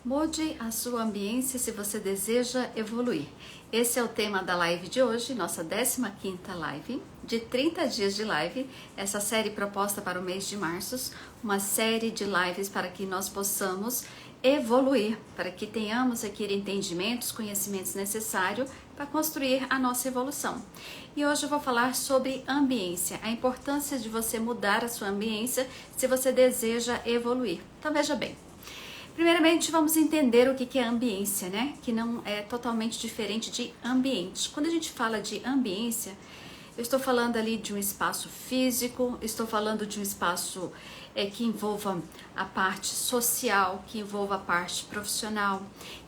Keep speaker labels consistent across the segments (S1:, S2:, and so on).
S1: Mude a sua ambiência se você deseja evoluir. Esse é o tema da live de hoje, nossa 15ª live, de 30 dias de live, essa série proposta para o mês de março, uma série de lives para que nós possamos evoluir, para que tenhamos aqui entendimentos, conhecimentos necessários para construir a nossa evolução. E hoje eu vou falar sobre ambiência, a importância de você mudar a sua ambiência se você deseja evoluir. Então veja bem. Primeiramente, vamos entender o que é ambiência, né? Que não é totalmente diferente de ambiente. Quando a gente fala de ambiência, eu estou falando ali de um espaço físico, estou falando de um espaço que envolva a parte social, que envolva a parte profissional,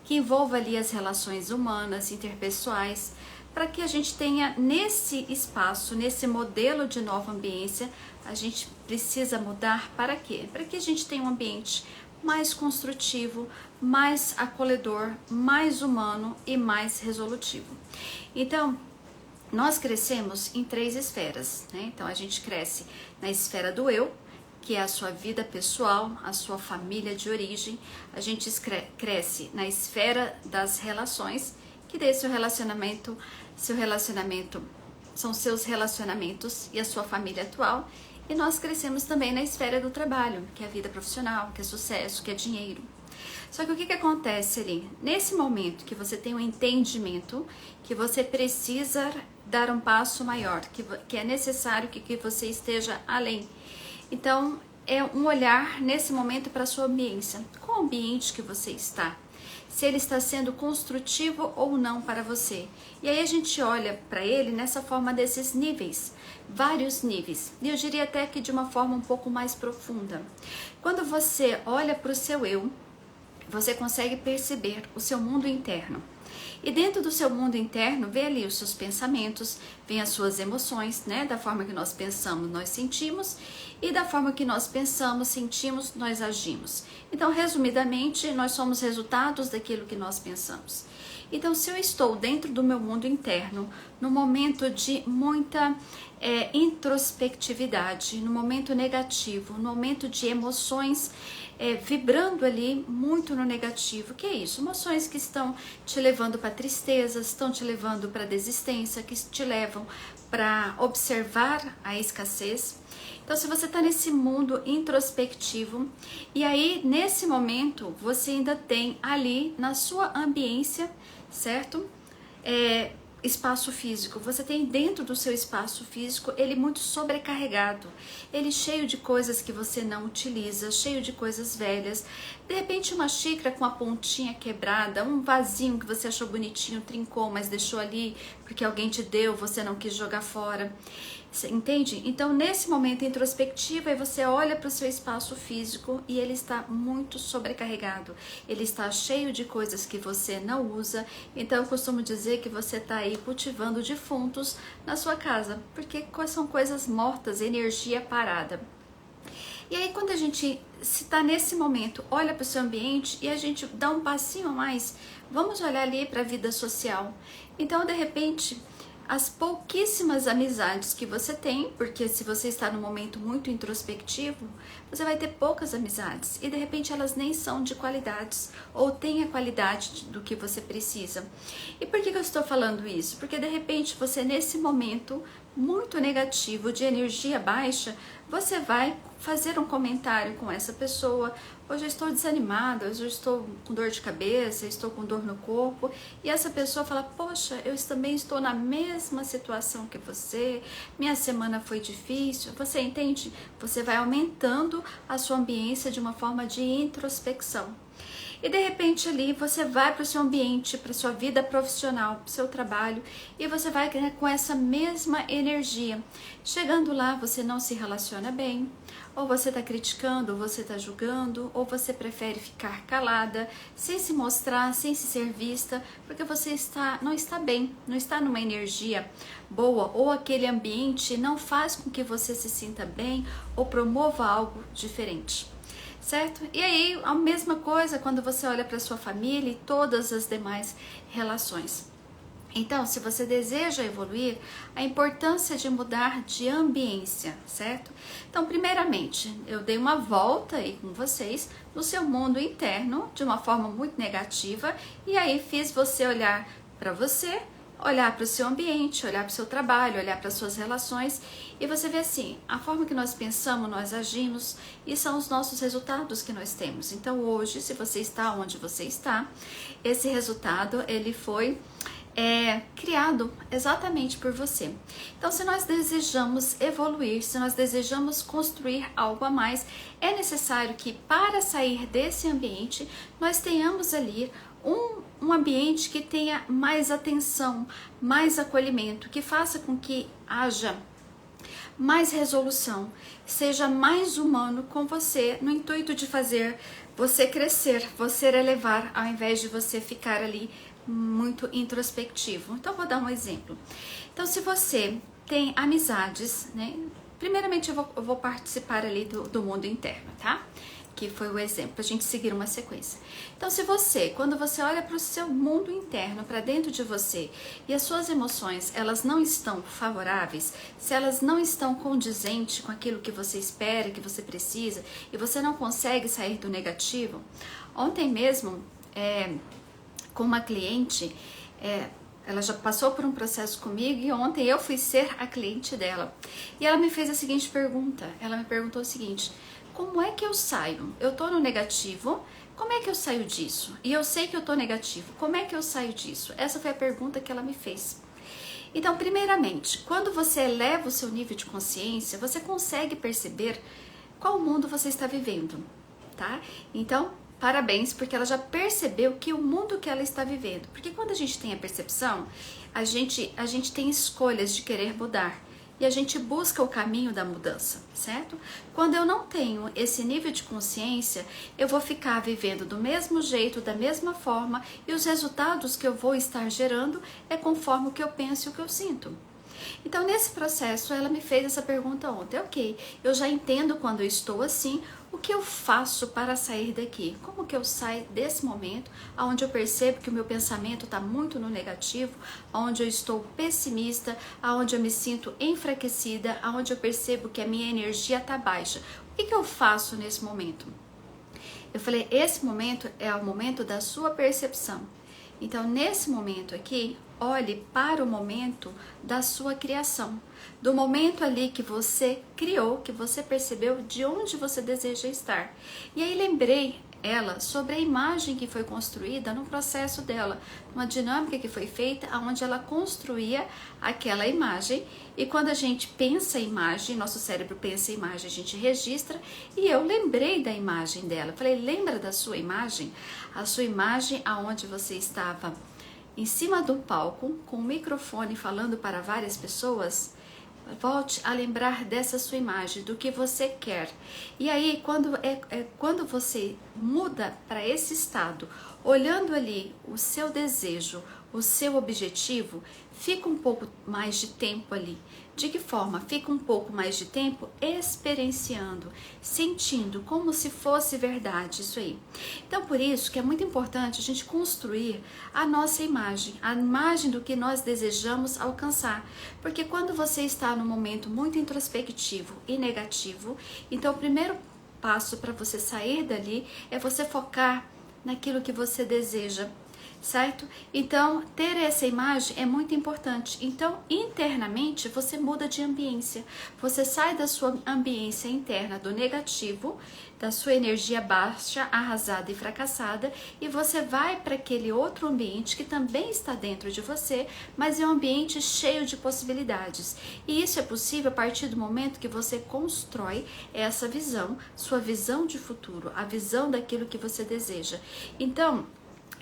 S1: que envolva ali as relações humanas, interpessoais, para que a gente tenha nesse espaço, nesse modelo de nova ambiência, a gente precisa mudar para quê? Para que a gente tenha um ambiente mais construtivo, mais acolhedor, mais humano e mais resolutivo. Então, nós crescemos em 3 esferas, né? Então, a gente cresce na esfera do eu, que é a sua vida pessoal, a sua família de origem. A gente cresce na esfera das relações, que daí seu relacionamento são seus relacionamentos e a sua família atual. E nós crescemos também na esfera do trabalho, que é a vida profissional, que é sucesso, que é dinheiro. Só que o que acontece ali? Nesse momento que você tem um entendimento que você precisa dar um passo maior, que é necessário que você esteja além. Então, é um olhar nesse momento para a sua ambiência. Qual ambiente que você está? Se ele está sendo construtivo ou não para você. E aí a gente olha para ele nessa forma desses níveis, vários níveis. E eu diria até que de uma forma um pouco mais profunda. Quando você olha para o seu eu, você consegue perceber o seu mundo interno. E dentro do seu mundo interno, vê ali os seus pensamentos, vem as suas emoções, né? Da forma que nós pensamos, nós sentimos, e da forma que nós pensamos, sentimos, nós agimos. Então, resumidamente, nós somos resultados daquilo que nós pensamos. Então, se eu estou dentro do meu mundo interno, no momento de muita introspectividade, no momento negativo, no momento de emoções vibrando ali muito no negativo, que é isso? Emoções que estão te levando para tristeza, estão te levando para desistência, que te levam para observar a escassez. Então, se você está nesse mundo introspectivo, e aí nesse momento você ainda tem ali na sua ambiência, certo? Espaço físico, você tem dentro do seu espaço físico ele muito sobrecarregado, ele cheio de coisas que você não utiliza, cheio de coisas velhas, de repente uma xícara com a pontinha quebrada, um vasinho que você achou bonitinho, trincou, mas deixou ali porque alguém te deu, você não quis jogar fora. Você entende? Então, nesse momento introspectivo, aí você olha para o seu espaço físico e ele está muito sobrecarregado. Ele está cheio de coisas que você não usa. Então, eu costumo dizer que você está aí cultivando defuntos na sua casa, porque são coisas mortas, energia parada. E aí, quando a gente está nesse momento, olha para o seu ambiente e a gente dá um passinho a mais, vamos olhar ali para a vida social. Então, de repente, as pouquíssimas amizades que você tem, porque se você está num momento muito introspectivo, você vai ter poucas amizades e de repente elas nem são de qualidades ou têm a qualidade do que você precisa. E por que eu estou falando isso? Porque de repente você nesse momento muito negativo, de energia baixa, você vai fazer um comentário com essa pessoa: hoje eu estou desanimada, hoje eu estou com dor de cabeça, estou com dor no corpo, e essa pessoa fala: poxa, eu também estou na mesma situação que você, minha semana foi difícil. Você entende? Você vai aumentando a sua ambiência de uma forma de introspecção. E de repente ali você vai para o seu ambiente, para a sua vida profissional, para o seu trabalho, e você vai com essa mesma energia. Chegando lá, você não se relaciona bem, ou você está criticando, ou você está julgando, ou você prefere ficar calada, sem se mostrar, sem se ser vista, porque você não está bem, não está numa energia boa, ou aquele ambiente não faz com que você se sinta bem ou promova algo diferente. Certo? E aí, a mesma coisa quando você olha para sua família e todas as demais relações. Então, se você deseja evoluir, a importância de mudar de ambiência, certo? Então, primeiramente, eu dei uma volta aí com vocês no seu mundo interno de uma forma muito negativa e aí fiz você olhar para você, olhar para o seu ambiente, olhar para o seu trabalho, olhar para as suas relações e você vê assim, a forma que nós pensamos, nós agimos e são os nossos resultados que nós temos. Então, hoje, se você está onde você está, esse resultado, ele foi criado exatamente por você. Então, se nós desejamos evoluir, se nós desejamos construir algo a mais, é necessário que para sair desse ambiente, nós tenhamos ali um ambiente que tenha mais atenção, mais acolhimento, que faça com que haja mais resolução, seja mais humano com você, no intuito de fazer você crescer, você elevar, ao invés de você ficar ali muito introspectivo. Então, vou dar um exemplo. Então, se você tem amizades, né? Primeiramente, eu vou participar ali do mundo interno, tá? Que foi o exemplo, pra gente seguir uma sequência. Então, se você, quando você olha para o seu mundo interno, para dentro de você, e as suas emoções, elas não estão favoráveis, se elas não estão condizentes com aquilo que você espera, que você precisa, e você não consegue sair do negativo, ontem mesmo, com uma cliente, ela já passou por um processo comigo e ontem eu fui ser a cliente dela. E ela me fez a seguinte pergunta, ela me perguntou o seguinte: como é que eu saio? Eu tô no negativo, como é que eu saio disso? E eu sei que eu tô negativo, como é que eu saio disso? Essa foi a pergunta que ela me fez. Então, primeiramente, quando você eleva o seu nível de consciência, você consegue perceber qual mundo você está vivendo, tá? Então, parabéns, porque ela já percebeu que o mundo que ela está vivendo. Porque quando a gente tem a percepção, a gente tem escolhas de querer mudar. E a gente busca o caminho da mudança, certo? Quando eu não tenho esse nível de consciência, eu vou ficar vivendo do mesmo jeito, da mesma forma, e os resultados que eu vou estar gerando é conforme o que eu penso e o que eu sinto. Então, nesse processo, ela me fez essa pergunta ontem. Ok, eu já entendo quando eu estou assim, o que eu faço para sair daqui? Como que eu saio desse momento, onde eu percebo que o meu pensamento está muito no negativo, onde eu estou pessimista, onde eu me sinto enfraquecida, onde eu percebo que a minha energia está baixa? O que eu faço nesse momento? Eu falei, esse momento é o momento da sua percepção. Então, nesse momento aqui, olhe para o momento da sua criação, do momento ali que você criou, que você percebeu de onde você deseja estar. E aí lembrei ela sobre a imagem que foi construída no processo dela, uma dinâmica que foi feita onde ela construía aquela imagem, e quando a gente pensa em imagem, nosso cérebro pensa em imagem, a gente registra, e eu lembrei da imagem dela. Falei, lembra da sua imagem? A sua imagem aonde você estava em cima do palco, com o microfone falando para várias pessoas. Volte a lembrar dessa sua imagem, do que você quer. E aí, quando você muda para esse estado, olhando ali o seu desejo, o seu objetivo, fica um pouco mais de tempo ali. De que forma? Fica um pouco mais de tempo experienciando, sentindo como se fosse verdade isso aí. Então, por isso que é muito importante a gente construir a nossa imagem, a imagem do que nós desejamos alcançar. Porque quando você está num momento muito introspectivo e negativo, então o primeiro passo para você sair dali é você focar naquilo que você deseja, certo? Então, ter essa imagem é muito importante. Então, internamente, você muda de ambiência. Você sai da sua ambiência interna, do negativo, da sua energia baixa, arrasada e fracassada, e você vai para aquele outro ambiente que também está dentro de você, mas é um ambiente cheio de possibilidades. E isso é possível a partir do momento que você constrói essa visão, sua visão de futuro, a visão daquilo que você deseja. Então,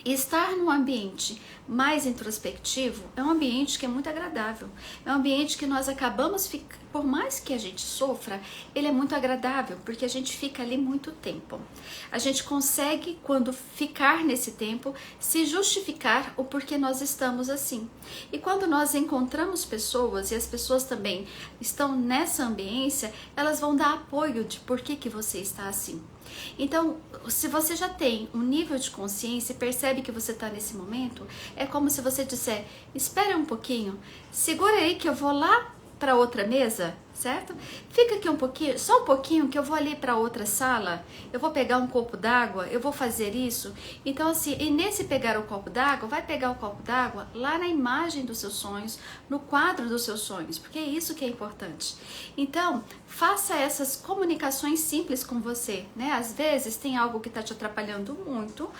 S1: estar num ambiente mais introspectivo é um ambiente que é muito agradável, é um ambiente que nós acabamos, por mais que a gente sofra, ele é muito agradável, porque a gente fica ali muito tempo. A gente consegue, quando ficar nesse tempo, se justificar o porquê nós estamos assim. E quando nós encontramos pessoas, e as pessoas também estão nessa ambiência, elas vão dar apoio de por que você está assim. Então, se você já tem um nível de consciência e percebe que você está nesse momento, é como se você disser, espera um pouquinho, segura aí que eu vou lá para outra mesa, certo? Fica aqui um pouquinho, só um pouquinho que eu vou ali para outra sala, eu vou pegar um copo d'água, eu vou fazer isso. Então assim, e nesse pegar o copo d'água, vai pegar o copo d'água lá na imagem dos seus sonhos, no quadro dos seus sonhos, porque é isso que é importante. Então, faça essas comunicações simples com você, né? Às vezes tem algo que está te atrapalhando muito,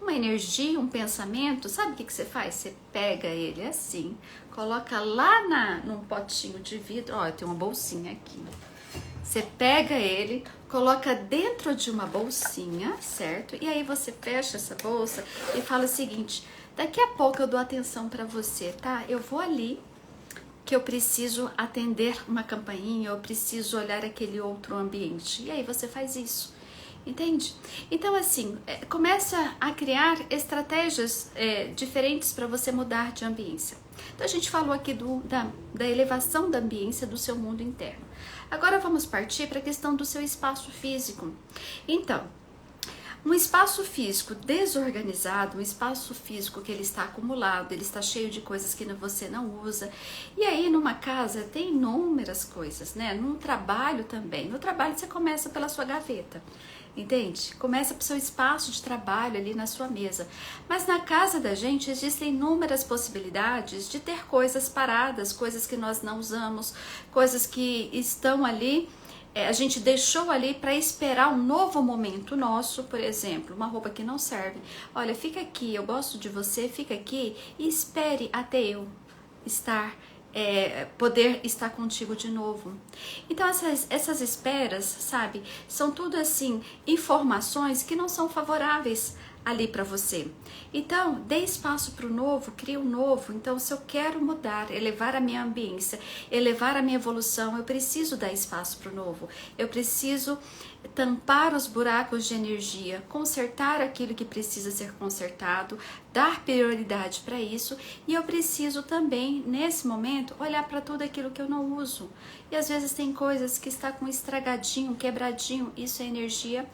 S1: uma energia, um pensamento, sabe o que você faz? Você pega ele assim, coloca lá num potinho de vidro, ó, eu tenho uma bolsinha aqui. Você pega ele, coloca dentro de uma bolsinha, certo? E aí você fecha essa bolsa e fala o seguinte, daqui a pouco eu dou atenção pra você, tá? Eu vou ali, que eu preciso atender uma campainha, eu preciso olhar aquele outro ambiente. E aí você faz isso. Entende? Então assim, começa a criar estratégias diferentes para você mudar de ambiência. Então a gente falou aqui da elevação da ambiência do seu mundo interno. Agora vamos partir para a questão do seu espaço físico. Então, um espaço físico desorganizado, um espaço físico que ele está acumulado, ele está cheio de coisas que você não usa. E aí numa casa tem inúmeras coisas, né? Num trabalho também. No trabalho você começa pela sua gaveta. Entende? Começa pro seu espaço de trabalho ali na sua mesa. Mas na casa da gente existem inúmeras possibilidades de ter coisas paradas, coisas que nós não usamos, coisas que estão ali, a gente deixou ali para esperar um novo momento nosso, por exemplo, uma roupa que não serve. Olha, fica aqui, eu gosto de você, fica aqui e espere até eu estar poder estar contigo de novo. Então essas esperas, sabe, são tudo assim informações que não são favoráveis ali para você. Então dê espaço para o novo, crie um novo. Então se eu quero mudar, elevar a minha ambiência, elevar a minha evolução, eu preciso dar espaço para o novo, eu preciso tampar os buracos de energia, consertar aquilo que precisa ser consertado, dar prioridade para isso, e eu preciso também, nesse momento, olhar para tudo aquilo que eu não uso. E às vezes tem coisas que está com estragadinho, quebradinho, isso é energia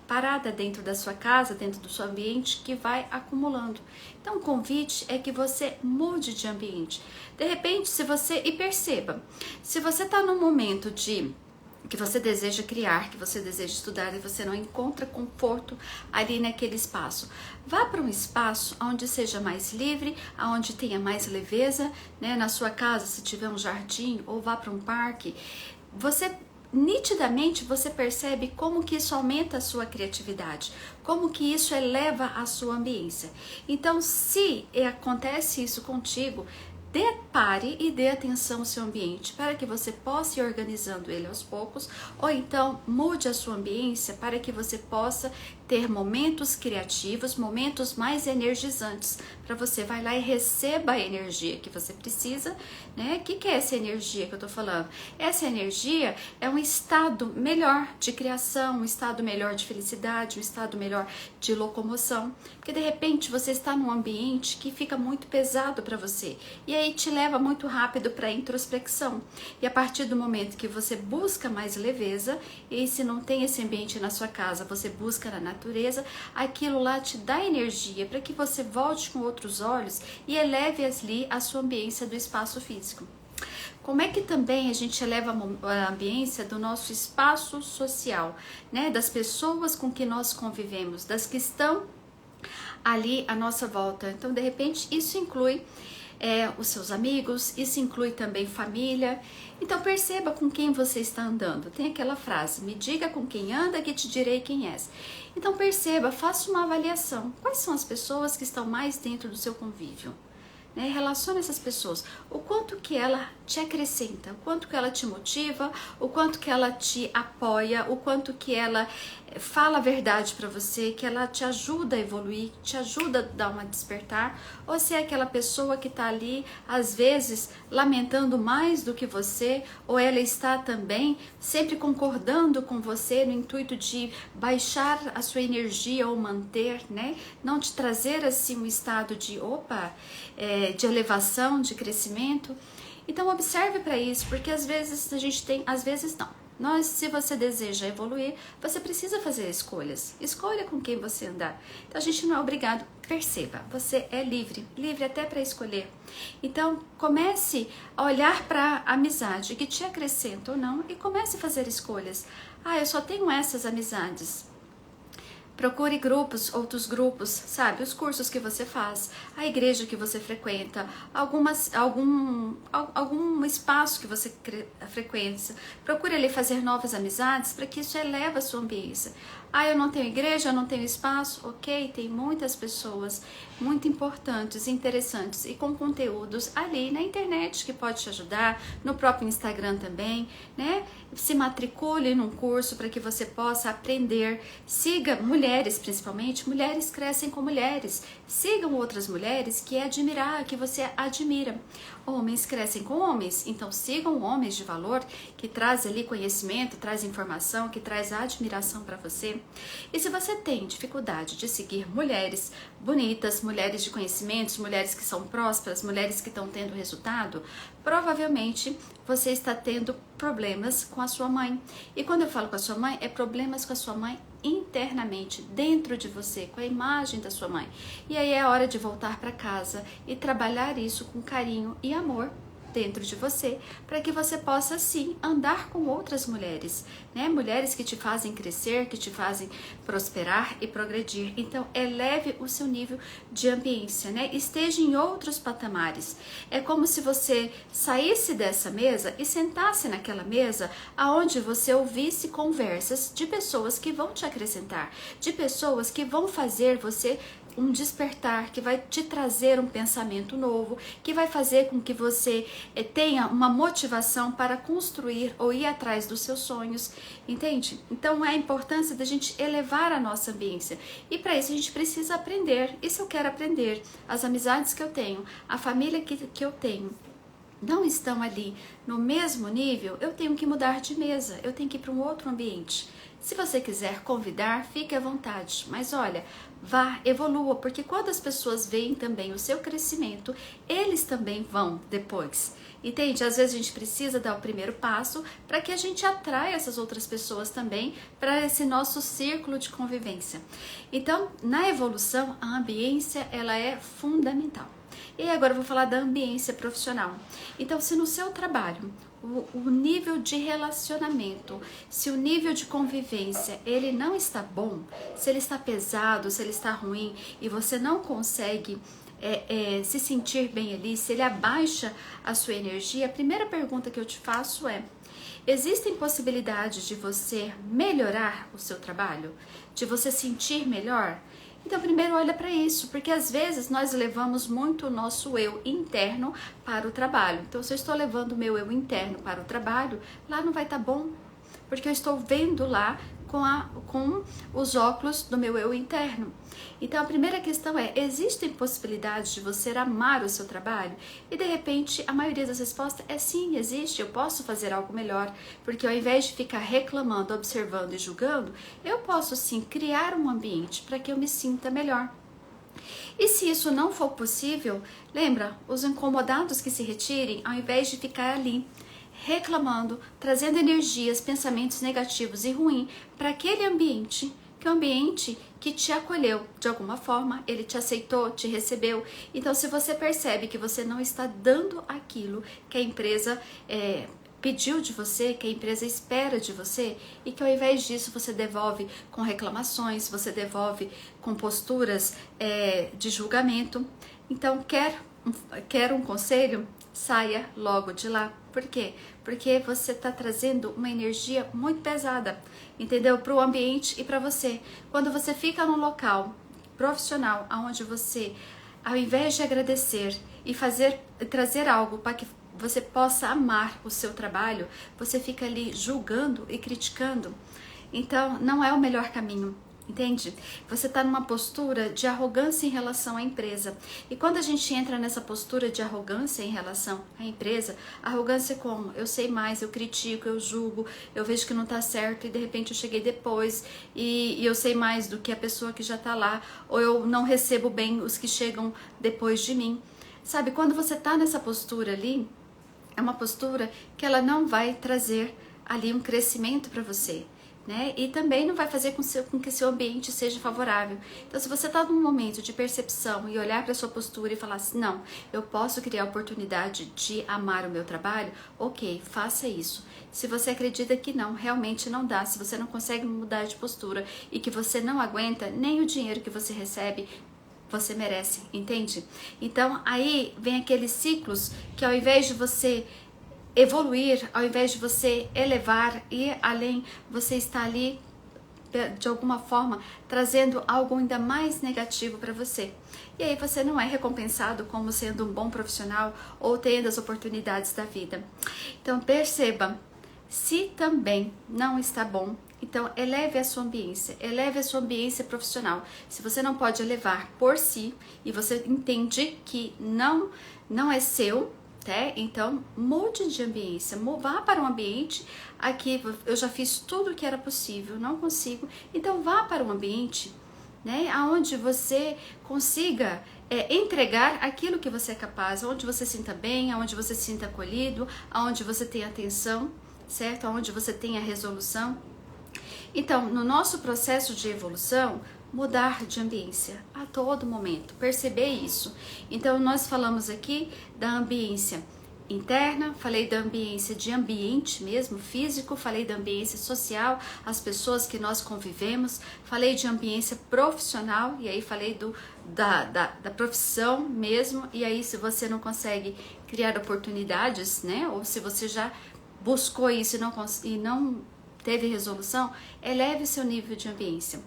S1: parada dentro da sua casa, dentro do seu ambiente, que vai acumulando. Então o convite é que você mude de ambiente. De repente, e perceba, se você está num momento que você deseja criar, que você deseja estudar e você não encontra conforto ali naquele espaço, vá para um espaço onde seja mais livre, onde tenha mais leveza, né? Na sua casa, se tiver um jardim, ou vá para um parque, nitidamente você percebe como que isso aumenta a sua criatividade, como que isso eleva a sua ambiência. Então, se acontece isso contigo, pare e dê atenção ao seu ambiente para que você possa ir organizando ele aos poucos, ou então mude a sua ambiência para que você possa ter momentos criativos, momentos mais energizantes, para você vai lá e receba a energia que você precisa, né? O que é essa energia que eu tô falando? Essa energia é um estado melhor de criação, um estado melhor de felicidade, um estado melhor de locomoção, porque de repente você está num ambiente que fica muito pesado para você, e aí te leva muito rápido para a introspecção, e a partir do momento que você busca mais leveza, e se não tem esse ambiente na sua casa, você busca na natureza, aquilo lá te dá energia para que você volte com outros olhos e eleve ali a sua ambiência do espaço físico. Como é que também a gente eleva a ambiência do nosso espaço social, né? Das pessoas com que nós convivemos, das que estão ali à nossa volta. Então, de repente, isso inclui os seus amigos, isso inclui também família. Então perceba com quem você está andando. Tem aquela frase, me diga com quem anda que te direi quem és. Então perceba, faça uma avaliação. Quais são as pessoas que estão mais dentro do seu convívio? Né? Relacione essas pessoas, o quanto que ela te acrescenta, o quanto que ela te motiva, o quanto que ela te apoia, o quanto que ela fala a verdade para você, que ela te ajuda a evoluir, te ajuda a dar uma despertar, ou se é aquela pessoa que está ali, às vezes, lamentando mais do que você, ou ela está também sempre concordando com você no intuito de baixar a sua energia ou manter, né? Não te trazer assim um estado de de elevação, de crescimento. Então observe para isso, porque às vezes a gente tem, às vezes não. Se você deseja evoluir, você precisa fazer escolhas. Escolha com quem você andar. Então a gente não é obrigado. Perceba, você é livre, livre até para escolher. Então comece a olhar para a amizade que te acrescenta ou não e comece a fazer escolhas. Eu só tenho essas amizades. Procure grupos, outros grupos, sabe? Os cursos que você faz, a igreja que você frequenta, algum espaço que você frequenta. Procure ali fazer novas amizades para que isso eleve a sua ambiência. Eu não tenho igreja, eu não tenho espaço. Ok, tem muitas pessoas muito importantes, interessantes e com conteúdos ali na internet que pode te ajudar, no próprio Instagram também, né? Se matricule num curso para que você possa aprender. Siga mulheres, principalmente. Mulheres crescem com mulheres. Sigam outras mulheres que você admira. Homens crescem com homens, então sigam homens de valor que traz ali conhecimento, traz informação, que traz admiração para você. E se você tem dificuldade de seguir mulheres bonitas, mulheres de conhecimentos, mulheres que são prósperas, mulheres que estão tendo resultado, provavelmente você está tendo problemas com a sua mãe. E quando eu falo com a sua mãe, é problemas com a sua mãe internamente, dentro de você, com a imagem da sua mãe. E aí é hora de voltar para casa e trabalhar isso com carinho e amor dentro de você, para que você possa sim andar com outras mulheres, né? Mulheres que te fazem crescer, que te fazem prosperar e progredir. Então eleve o seu nível de ambiência, né? Esteja em outros patamares. É como se você saísse dessa mesa e sentasse naquela mesa aonde você ouvisse conversas de pessoas que vão te acrescentar, de pessoas que vão fazer você um despertar, que vai te trazer um pensamento novo, que vai fazer com que você tenha uma motivação para construir ou ir atrás dos seus sonhos, entende? Então é a importância da gente elevar a nossa ambiência, e para isso a gente precisa aprender. E se eu quero aprender, as amizades que eu tenho, a família que eu tenho, não estão ali no mesmo nível, eu tenho que mudar de mesa, eu tenho que ir para um outro ambiente. Se você quiser convidar, fique à vontade, mas olha, vá, evolua, porque quando as pessoas veem também o seu crescimento, eles também vão depois. Entende? Às vezes a gente precisa dar o primeiro passo para que a gente atraia essas outras pessoas também para esse nosso círculo de convivência. Então, na evolução, a ambiência ela é fundamental. E agora eu vou falar da ambiência profissional. Então, se no seu trabalho o nível de relacionamento, se o nível de convivência ele não está bom, se ele está pesado, se ele está ruim e você não consegue se sentir bem ali, se ele abaixa a sua energia, a primeira pergunta que eu te faço é: existem possibilidades de você melhorar o seu trabalho? De você sentir melhor? Então, primeiro olha para isso, porque às vezes nós levamos muito o nosso eu interno para o trabalho. Então, se eu estou levando o meu eu interno para o trabalho, lá não vai estar bom, porque eu estou vendo lá com os óculos do meu eu interno. Então, a primeira questão é: existem possibilidades de você amar o seu trabalho? E de repente, a maioria das respostas é sim, existe, eu posso fazer algo melhor, porque ao invés de ficar reclamando, observando e julgando, eu posso sim criar um ambiente para que eu me sinta melhor. E se isso não for possível, lembra, os incomodados que se retirem, ao invés de ficar ali reclamando, trazendo energias, pensamentos negativos e ruins para aquele ambiente, que é um ambiente que te acolheu de alguma forma, ele te aceitou, te recebeu. Então, se você percebe que você não está dando aquilo que a empresa pediu de você, que a empresa espera de você, e que ao invés disso você devolve com reclamações, você devolve com posturas de julgamento. Então, quer um conselho? Saia logo de lá. Por quê? Porque você está trazendo uma energia muito pesada, entendeu? Para o ambiente e para você. Quando você fica num local profissional, onde você, ao invés de agradecer e trazer algo para que você possa amar o seu trabalho, você fica ali julgando e criticando. Então, não é o melhor caminho. Entende? Você está numa postura de arrogância em relação à empresa. E quando a gente entra nessa postura de arrogância em relação à empresa, arrogância como? Eu sei mais, eu critico, eu julgo, eu vejo que não está certo e de repente eu cheguei depois e eu sei mais do que a pessoa que já está lá, ou eu não recebo bem os que chegam depois de mim. Sabe, quando você está nessa postura ali, é uma postura que ela não vai trazer ali um crescimento para você, né? E também não vai fazer com que seu ambiente seja favorável. Então, se você está num momento de percepção e olhar para sua postura e falar assim, não, eu posso criar a oportunidade de amar o meu trabalho, ok, faça isso. Se você acredita que não, realmente não dá, se você não consegue mudar de postura e que você não aguenta, nem o dinheiro que você recebe, você merece, entende? Então, aí vem aqueles ciclos que ao invés de você evoluir, ao invés de você elevar e além, você está ali de alguma forma trazendo algo ainda mais negativo para você. E aí você não é recompensado como sendo um bom profissional ou tendo as oportunidades da vida. Então perceba, se também não está bom, então eleve a sua ambiência profissional. Se você não pode elevar por si e você entende que não é seu, tá? Então mude de ambiência, vá para um ambiente aqui, eu já fiz tudo o que era possível, não consigo, então vá para um ambiente, né, onde você consiga entregar aquilo que você é capaz, onde você se sinta bem, onde você se sinta acolhido, onde você tem atenção, certo? Onde você tem a resolução. Então, no nosso processo de evolução, mudar de ambiência a todo momento, perceber isso. Então, nós falamos aqui da ambiência interna, falei da ambiência de ambiente mesmo, físico, falei da ambiência social, as pessoas que nós convivemos, falei de ambiência profissional, e aí falei da profissão mesmo, e aí se você não consegue criar oportunidades, né, ou se você já buscou isso e não teve resolução, eleve seu nível de ambiência.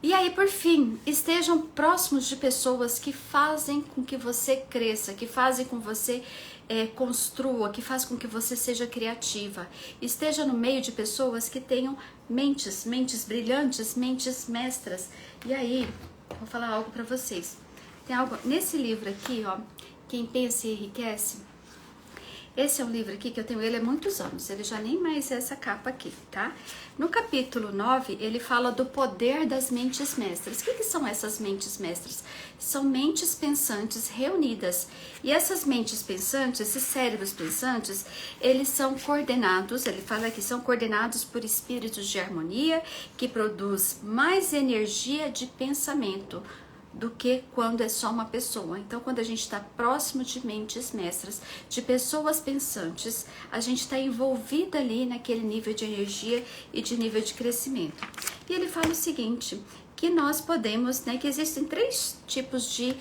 S1: E aí, por fim, estejam próximos de pessoas que fazem com que você cresça, que fazem com que você construa, que faz com que você seja criativa. Esteja no meio de pessoas que tenham mentes brilhantes, mentes mestras. E aí, vou falar algo para vocês. Tem algo nesse livro aqui, ó, Quem Pensa e Enriquece. Esse é um livro aqui que eu tenho ele há muitos anos, ele já nem mais é essa capa aqui, tá? No capítulo 9, ele fala do poder das mentes mestras. O que são essas mentes mestras? São mentes pensantes reunidas. E essas mentes pensantes, esses cérebros pensantes, eles são coordenados, ele fala que são coordenados por espíritos de harmonia, que produz mais energia de pensamento do que quando é só uma pessoa. Então, quando a gente está próximo de mentes mestras, de pessoas pensantes, a gente está envolvida ali naquele nível de energia e de nível de crescimento. E ele fala o seguinte, que nós podemos, né, que existem 3 tipos de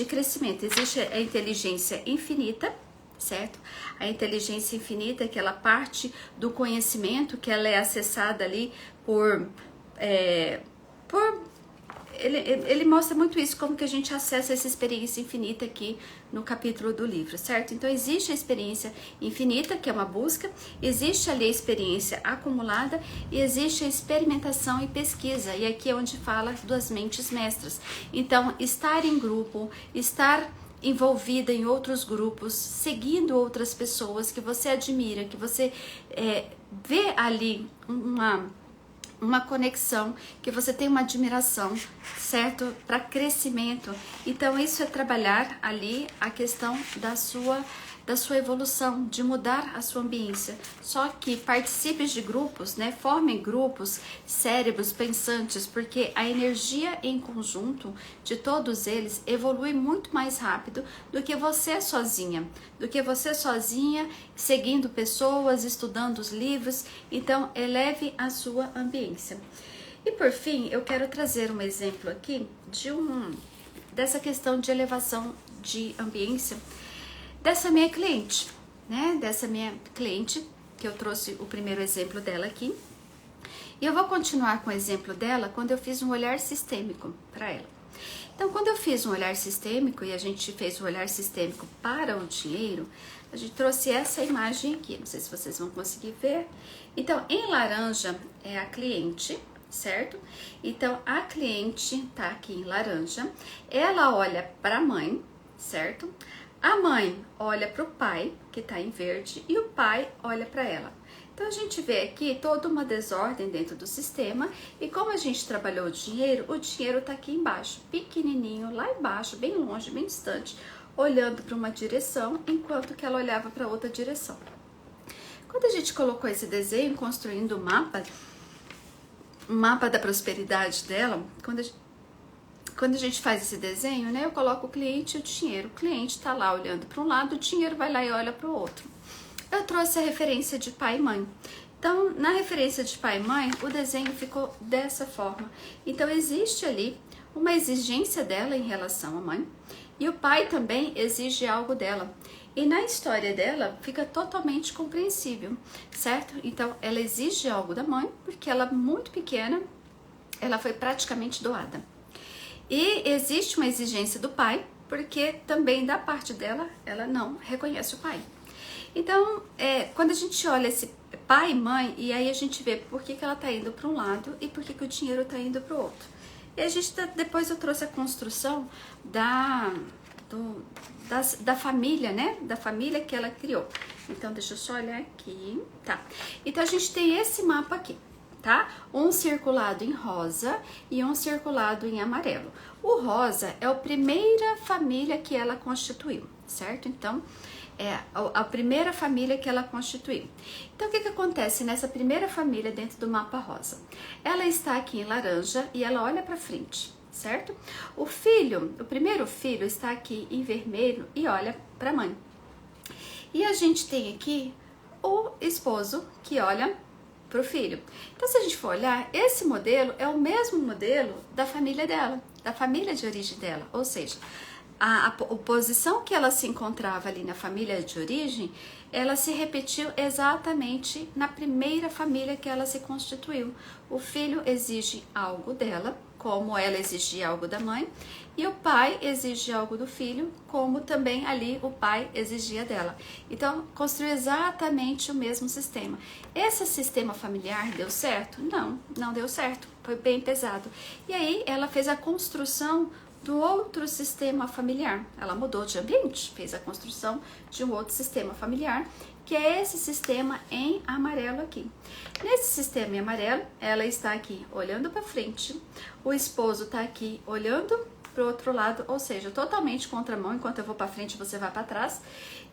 S1: crescimento. Existe a inteligência infinita, certo? A inteligência infinita é aquela parte do conhecimento que ela é acessada ali ele mostra muito isso, como que a gente acessa essa experiência infinita aqui no capítulo do livro, certo? Então existe a experiência infinita, que é uma busca, existe ali a experiência acumulada e existe a experimentação e pesquisa, e aqui é onde fala das mentes mestras. Então, estar em grupo, estar envolvida em outros grupos, seguindo outras pessoas que você admira, que você vê ali uma conexão, que você tem uma admiração, certo? Para crescimento. Então isso é trabalhar ali a questão da sua evolução, de mudar a sua ambiência. Só que participe de grupos, né? Formem grupos, cérebros pensantes, porque a energia em conjunto de todos eles evolui muito mais rápido do que você sozinha. Seguindo pessoas, estudando os livros. Então, eleve a sua ambiência. E por fim, eu quero trazer um exemplo aqui dessa questão de elevação de ambiência dessa minha cliente, né? Dessa minha cliente, que eu trouxe o primeiro exemplo dela aqui. E eu vou continuar com o exemplo dela quando eu fiz um olhar sistêmico para ela. Então, quando eu fiz um olhar sistêmico e a gente fez o olhar sistêmico para o dinheiro, a gente trouxe essa imagem aqui, não sei se vocês vão conseguir ver. Então, em laranja é a cliente, certo? Então, a cliente tá aqui em laranja, ela olha para a mãe, certo? A mãe olha para o pai, que tá em verde, e o pai olha para ela. Então, a gente vê aqui toda uma desordem dentro do sistema, e como a gente trabalhou o dinheiro tá aqui embaixo, pequenininho, lá embaixo, bem longe, bem distante, olhando para uma direção, enquanto que ela olhava para outra direção. Quando a gente colocou esse desenho, construindo o mapa da prosperidade dela, quando a gente faz esse desenho, né, eu coloco o cliente e o dinheiro. O cliente está lá olhando para um lado, o dinheiro vai lá e olha para o outro. Eu trouxe a referência de pai e mãe. Então, na referência de pai e mãe, o desenho ficou dessa forma. Então, existe ali uma exigência dela em relação à mãe, e o pai também exige algo dela. E na história dela fica totalmente compreensível, certo? Então, ela exige algo da mãe, porque ela, muito pequena, ela foi praticamente doada. E existe uma exigência do pai, porque também da parte dela, ela não reconhece o pai. Então, quando a gente olha esse pai e mãe, e aí a gente vê por que ela está indo para um lado e por que o dinheiro está indo para o outro. E a gente depois eu trouxe a construção da família, né? Da família que ela criou. Então, deixa eu só olhar aqui, tá? Então, a gente tem esse mapa aqui, tá? Um circulado em rosa e um circulado em amarelo. O rosa é a primeira família que ela constituiu, certo? Então, é a primeira família que ela constituiu. Então, o que acontece nessa primeira família dentro do mapa rosa? Ela está aqui em laranja e ela olha para frente, certo? O primeiro filho está aqui em vermelho e olha para a mãe. E a gente tem aqui o esposo que olha para o filho. Então, se a gente for olhar, esse modelo é o mesmo modelo da família dela, da família de origem dela, ou seja, a posição que ela se encontrava ali na família de origem, ela se repetiu exatamente na primeira família que ela se constituiu. O filho exige algo dela, como ela exigia algo da mãe, e o pai exige algo do filho, como também ali o pai exigia dela. Então, construiu exatamente o mesmo sistema. Esse sistema familiar deu certo? Não deu certo, foi bem pesado. E aí, ela fez a construção do outro sistema familiar. Ela mudou de ambiente, fez a construção de um outro sistema familiar, que é esse sistema em amarelo aqui. Nesse sistema em amarelo, ela está aqui olhando para frente, o esposo está aqui olhando para o outro lado, ou seja, totalmente contramão, enquanto eu vou para frente, você vai para trás,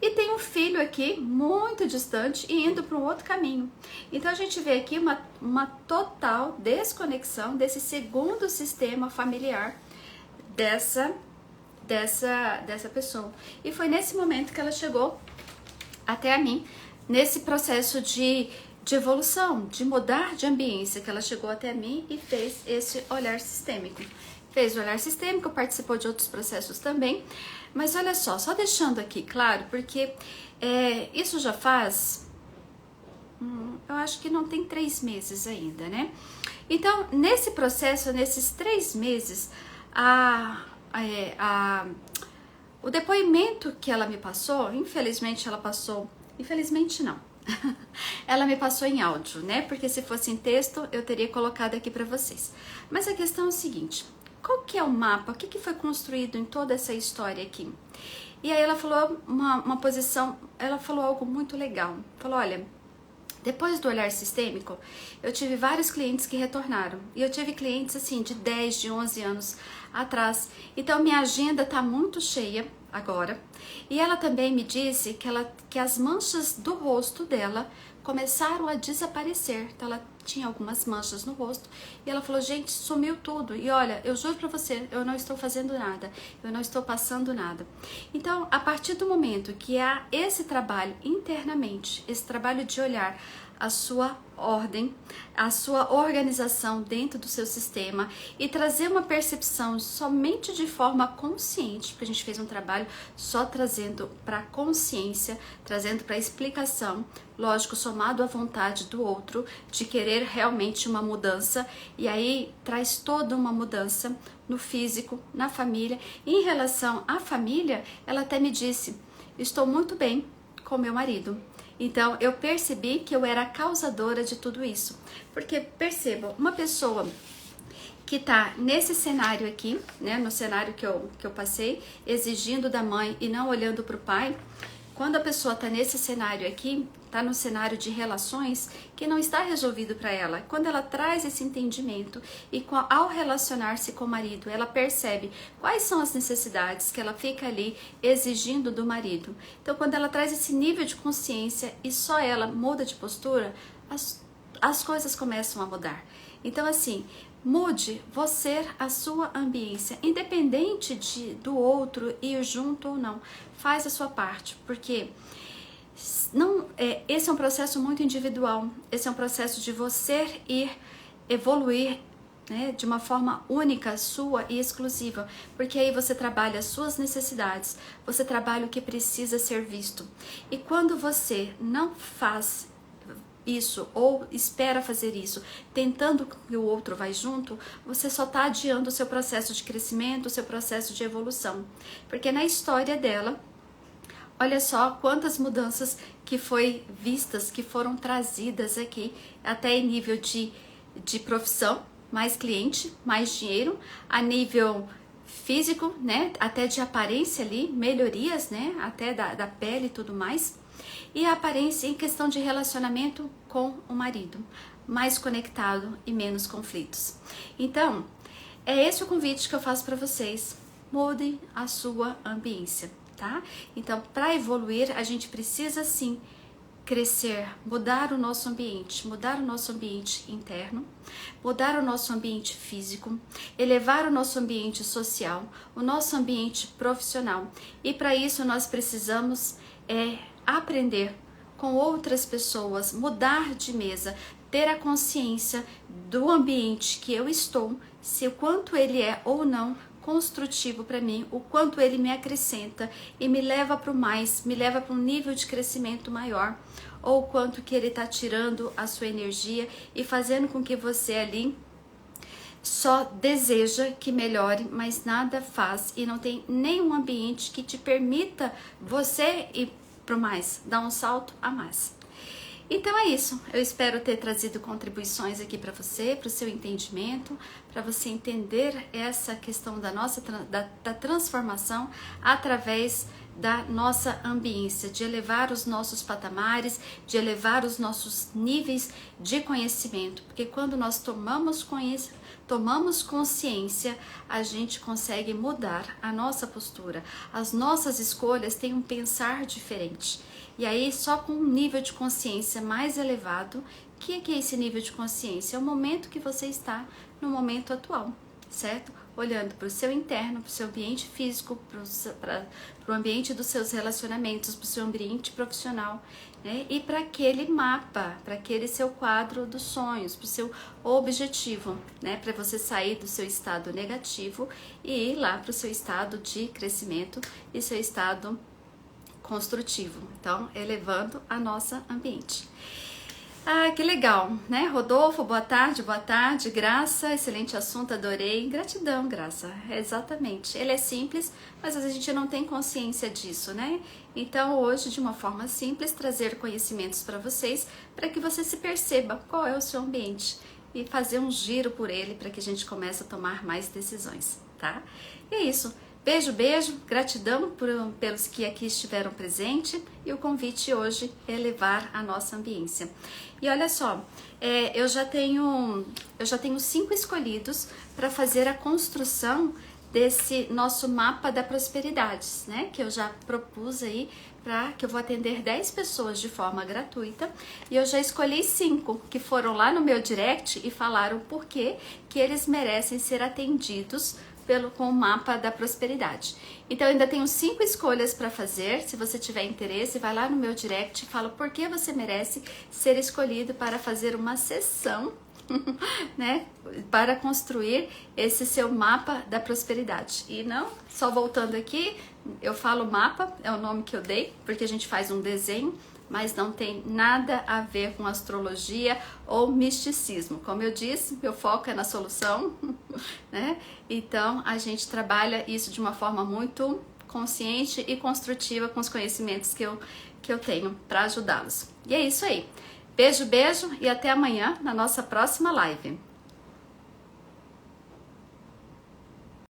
S1: e tem um filho aqui muito distante e indo para um outro caminho. Então a gente vê aqui uma total desconexão desse segundo sistema familiar dessa pessoa. E foi nesse momento que ela chegou até a mim, nesse processo de evolução, de mudar de ambiência, que ela chegou até mim e fez esse olhar sistêmico. Fez o olhar sistêmico, participou de outros processos também, mas olha só deixando aqui claro, porque isso já faz, eu acho que não tem 3 meses ainda, né? Então, nesse processo, nesses 3 meses, o depoimento que ela me passou, infelizmente não, ela me passou em áudio, né? Porque se fosse em texto, eu teria colocado aqui para vocês. Mas a questão é o seguinte, qual que é o mapa? O que foi construído em toda essa história aqui? E aí ela falou uma posição, ela falou algo muito legal. Falou, olha, depois do olhar sistêmico, eu tive vários clientes que retornaram. E eu tive clientes assim de 10, de 11 anos atrás. Então minha agenda tá muito cheia agora. E ela também me disse que as manchas do rosto dela começaram a desaparecer. Então ela tinha algumas manchas no rosto e ela falou, gente, sumiu tudo. E olha, eu juro pra você, eu não estou fazendo nada, eu não estou passando nada. Então, a partir do momento que há esse trabalho internamente, esse trabalho de olhar a sua ordem, a sua organização dentro do seu sistema e trazer uma percepção somente de forma consciente, porque a gente fez um trabalho só trazendo para consciência, trazendo para explicação, lógico, somado à vontade do outro de querer realmente uma mudança, e aí traz toda uma mudança no físico, na família. Em relação à família, ela até me disse, estou muito bem com meu marido. Então, eu percebi que eu era a causadora de tudo isso. Porque, perceba, uma pessoa que está nesse cenário aqui, né, no cenário que eu passei, exigindo da mãe e não olhando para o pai, quando a pessoa está nesse cenário aqui, está no cenário de relações que não está resolvido para ela, quando ela traz esse entendimento e ao relacionar-se com o marido, ela percebe quais são as necessidades que ela fica ali exigindo do marido. Então, quando ela traz esse nível de consciência e só ela muda de postura, as coisas começam a mudar. Então, assim, mude você, a sua ambiência, independente do outro ir junto ou não. Faz a sua parte, porque esse é um processo muito individual. Esse é um processo de você evoluir, né, de uma forma única, sua e exclusiva, porque aí você trabalha as suas necessidades, você trabalha o que precisa ser visto. E quando você não faz isso ou espera fazer isso, tentando que o outro vá junto, você só está adiando o seu processo de crescimento, o seu processo de evolução. Porque na história dela, olha só quantas mudanças que foi vistas, que foram trazidas aqui, até em nível de profissão, mais cliente, mais dinheiro, a nível físico, né, até de aparência ali, melhorias, né, até da pele e tudo mais. E a aparência em questão de relacionamento com o marido, mais conectado e menos conflitos. Então, é esse o convite que eu faço para vocês. Mudem a sua ambiência, tá? Então, para evoluir, a gente precisa sim crescer, mudar o nosso ambiente interno, mudar o nosso ambiente físico, elevar o nosso ambiente social, o nosso ambiente profissional. E para isso nós precisamos aprender com outras pessoas, mudar de mesa, ter a consciência do ambiente que eu estou, se o quanto ele é ou não construtivo para mim, o quanto ele me acrescenta e me leva para o mais, me leva para um nível de crescimento maior, ou o quanto que ele está tirando a sua energia e fazendo com que você ali só deseja que melhore, mas nada faz e não tem nenhum ambiente que te permita você ir pro mais, dar um salto a mais. Então é isso, eu espero ter trazido contribuições aqui para você, para o seu entendimento, para você entender essa questão da transformação através da nossa ambiência, de elevar os nossos patamares, de elevar os nossos níveis de conhecimento, porque quando nós tomamos consciência, a gente consegue mudar a nossa postura, as nossas escolhas têm um pensar diferente. E aí, só com um nível de consciência mais elevado, o que é esse nível de consciência? É o momento que você está no momento atual, certo? Olhando para o seu interno, para o seu ambiente físico, para o ambiente dos seus relacionamentos, para o seu ambiente profissional, né? E para aquele mapa, para aquele seu quadro dos sonhos, para o seu objetivo, né? Para você sair do seu estado negativo e ir lá para o seu estado de crescimento e seu estado construtivo. Então, elevando a nossa ambiente. Ah, que legal, né? Rodolfo, boa tarde, Graça, excelente assunto, adorei. Gratidão, Graça, exatamente. Ele é simples, mas às vezes a gente não tem consciência disso, né? Então, hoje, de uma forma simples, trazer conhecimentos para vocês, para que você se perceba qual é o seu ambiente e fazer um giro por ele, para que a gente comece a tomar mais decisões, tá? E é isso. Beijo, beijo, gratidão pelos que aqui estiveram presentes e o convite hoje é elevar a nossa ambiência. E olha só, eu já tenho 5 escolhidos para fazer a construção desse nosso mapa da prosperidade, né? Que eu já propus aí que eu vou atender 10 pessoas de forma gratuita e eu já escolhi 5 que foram lá no meu direct e falaram por que eles merecem ser atendidos com o mapa da prosperidade. Então, eu ainda tenho 5 escolhas para fazer. Se você tiver interesse, vai lá no meu direct e fala por que você merece ser escolhido para fazer uma sessão, né? Para construir esse seu mapa da prosperidade. E não, só voltando aqui, eu falo mapa, é o nome que eu dei, porque a gente faz um desenho, mas não tem nada a ver com astrologia ou misticismo. Como eu disse, meu foco é na solução, né? Então, a gente trabalha isso de uma forma muito consciente e construtiva com os conhecimentos que eu tenho para ajudá-los. E é isso aí. Beijo, beijo e até amanhã na nossa próxima live.